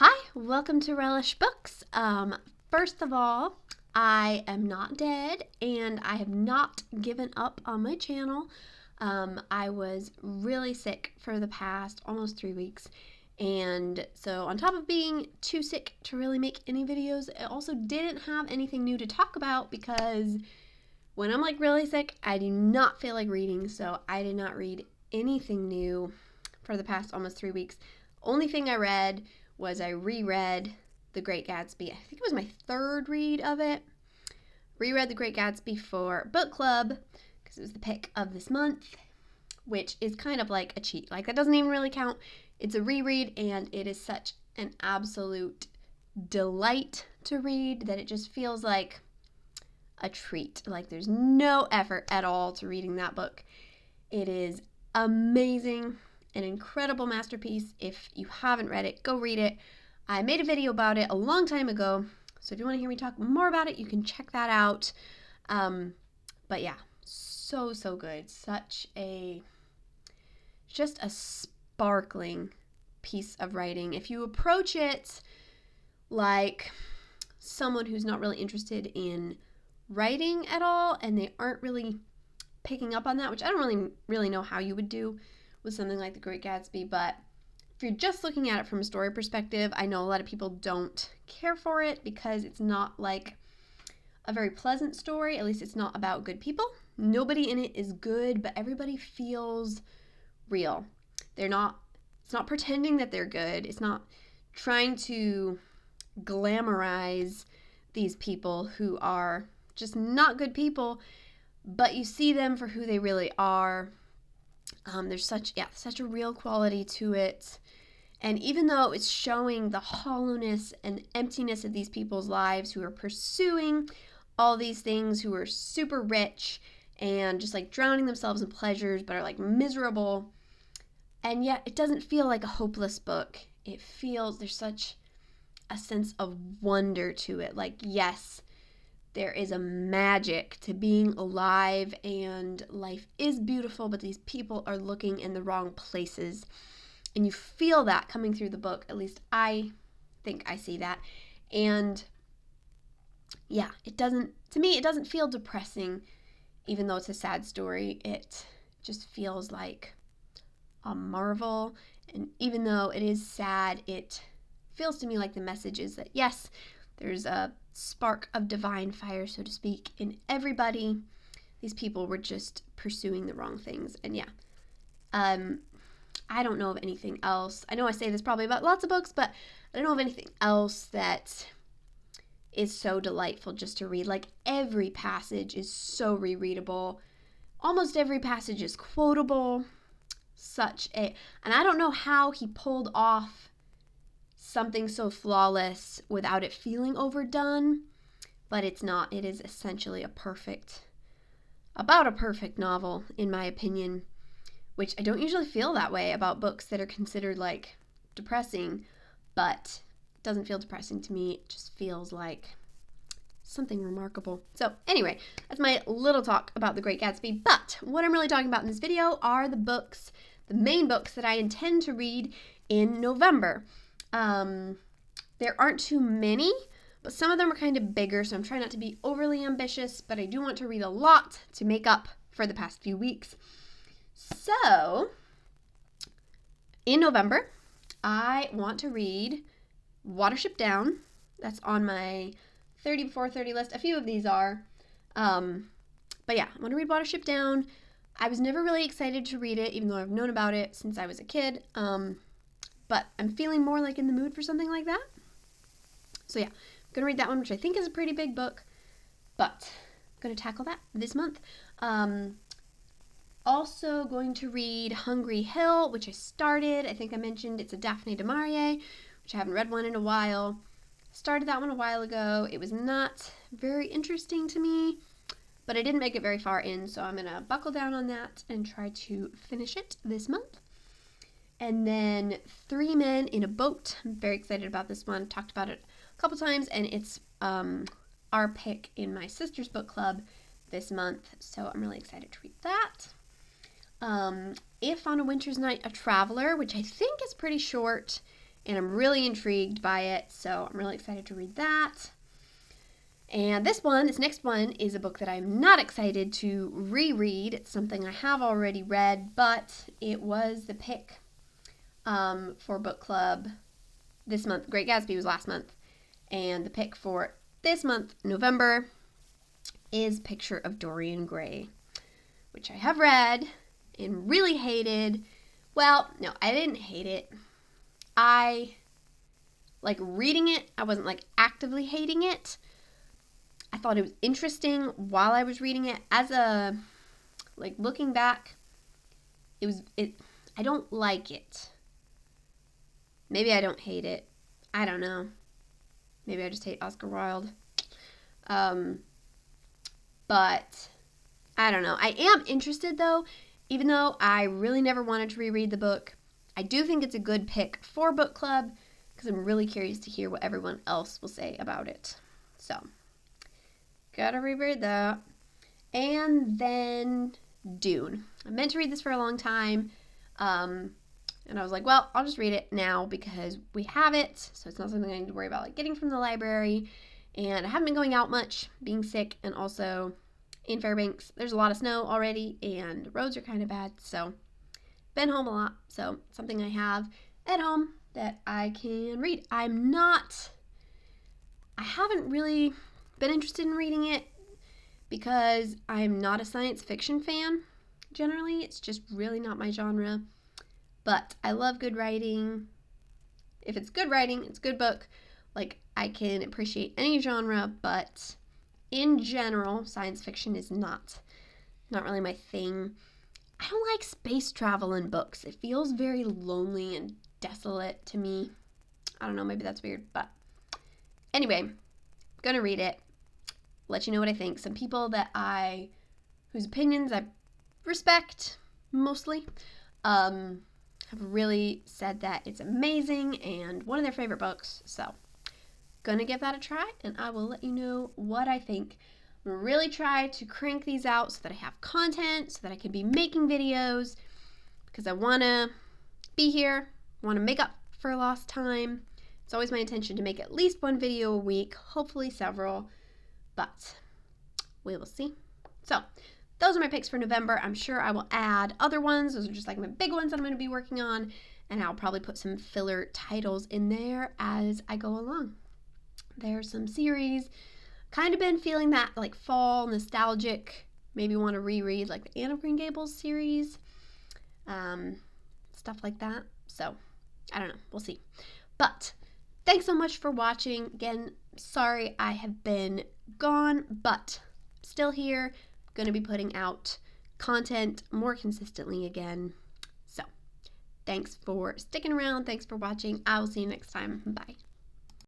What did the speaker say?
Hi, welcome to Relish Books. First of all, I am not dead and I have not given up on my channel. I was really sick for the past almost 3 weeks, and so on top of being too sick to really make any videos, I also didn't have anything new to talk about because when I'm really sick, I do not feel like reading, so I did not read anything new for the past almost 3 weeks. Only thing I read was I reread The Great Gatsby. I think it was my third read of it. Reread The Great Gatsby for book club because it was the pick of this month, which is kind of like a cheat. That doesn't even really count. It's a reread, and it is such an absolute delight to read that it just feels like a treat. There's no effort at all to reading that book. It is amazing. An incredible masterpiece. If you haven't read it, go read it. I made a video about it a long time ago, so if you want to hear me talk more about it, you can check that out. But yeah, so good. Just a sparkling piece of writing. If you approach it like someone who's not really interested in writing at all, and they aren't really picking up on that, which I don't really know how you would do with something like The Great Gatsby, but if you're just looking at it from a story perspective, I know a lot of people don't care for it because it's not a very pleasant story. At least it's not about good people. Nobody in it is good, but everybody feels real. It's not pretending that they're good. It's not trying to glamorize these people who are just not good people, but you see them for who they really are. There's such a real quality to it. And even though it's showing the hollowness and emptiness of these people's lives who are pursuing all these things, who are super rich and just drowning themselves in pleasures but are miserable, and yet it doesn't feel like a hopeless book. It feels there's such a sense of wonder to it. Yes, there is a magic to being alive and life is beautiful, but these people are looking in the wrong places. And you feel that coming through the book. At least I think I see that. And yeah, to me, it doesn't feel depressing, even though it's a sad story. It just feels like a marvel. And even though it is sad, it feels to me like the message is that yes, there's a spark of divine fire, so to speak, in everybody. These people were just pursuing the wrong things. And yeah, I don't know of anything else. I know I say this probably about lots of books, but I don't know of anything else that is so delightful just to read. Every passage is so rereadable. Almost every passage is quotable. And I don't know how he pulled off something so flawless without it feeling overdone, but it's not. It is essentially about a perfect novel, in my opinion, which I don't usually feel that way about books that are considered depressing, but it doesn't feel depressing to me. It just feels like something remarkable. So anyway, that's my little talk about The Great Gatsby, but what I'm really talking about in this video are the main books that I intend to read in November. There aren't too many, but some of them are kind of bigger, so I'm trying not to be overly ambitious, but I do want to read a lot to make up for the past few weeks. So, in November, I want to read Watership Down. That's on my 30 before 30 list. A few of these are. But yeah, I want to read Watership Down. I was never really excited to read it, even though I've known about it since I was a kid. But I'm feeling more in the mood for something like that. So yeah, I'm going to read that one, which I think is a pretty big book, but I'm going to tackle that this month. Also going to read Hungry Hill, which I started. I think I mentioned it's a Daphne du Maurier, which I haven't read one in a while. Started that one a while ago. It was not very interesting to me, but I didn't make it very far in, so I'm going to buckle down on that and try to finish it this month. And then Three Men in a Boat. I'm very excited about this one. Talked about it a couple times, and it's our pick in my sister's book club this month, so I'm really excited to read that. If on a Winter's Night, A Traveler, which I think is pretty short and I'm really intrigued by it, so I'm really excited to read that. And this next one, is a book that I'm not excited to reread. It's something I have already read, but it was the pick for book club this month. Great Gatsby was last month, and the pick for this month, November, is Picture of Dorian Gray, which I have read and really hated. Well, no, I didn't hate it. I like reading it. I wasn't like actively hating it. I thought it was interesting while I was reading it. As a, like, looking back, I don't like it. Maybe I don't hate it. I don't know. Maybe I just hate Oscar Wilde. But I don't know. I am interested, though, even though I really never wanted to reread the book. I do think it's a good pick for book club because I'm really curious to hear what everyone else will say about it. So, gotta reread that. And then Dune. I meant to read this for a long time. And I was like, well, I'll just read it now because we have it. So it's not something I need to worry about like getting from the library. And I haven't been going out much, being sick, and also in Fairbanks, there's a lot of snow already and roads are kind of bad. So been home a lot. So something I have at home that I can read. I haven't really been interested in reading it because I'm not a science fiction fan. Generally, it's just really not my genre. But I love good writing. If it's good writing, it's a good book. Like, I can appreciate any genre, but in general, science fiction is not really my thing. I don't like space travel in books. It feels very lonely and desolate to me. I don't know, maybe that's weird, but anyway, I'm gonna read it. Let you know what I think. Some people whose opinions I respect mostly, have really said that it's amazing and one of their favorite books. So, gonna give that a try, and I will let you know what I think. I'm gonna really try to crank these out so that I have content, so that I can be making videos, because I want to be here, want to make up for lost time. It's always my intention to make at least one video a week, hopefully several, but we will see. So, those are my picks for November. I'm sure I will add other ones. Those are just like my big ones that I'm going to be working on. And I'll probably put some filler titles in there as I go along. There's some series. Kind of been feeling that like fall nostalgic. Maybe want to reread like the Anne of Green Gables series. Stuff like that. So, I don't know. We'll see. But thanks so much for watching. Again, sorry I have been gone, but still here. Going to be putting out content more consistently again. So, thanks for sticking around. Thanks for watching. I will see you next time. Bye.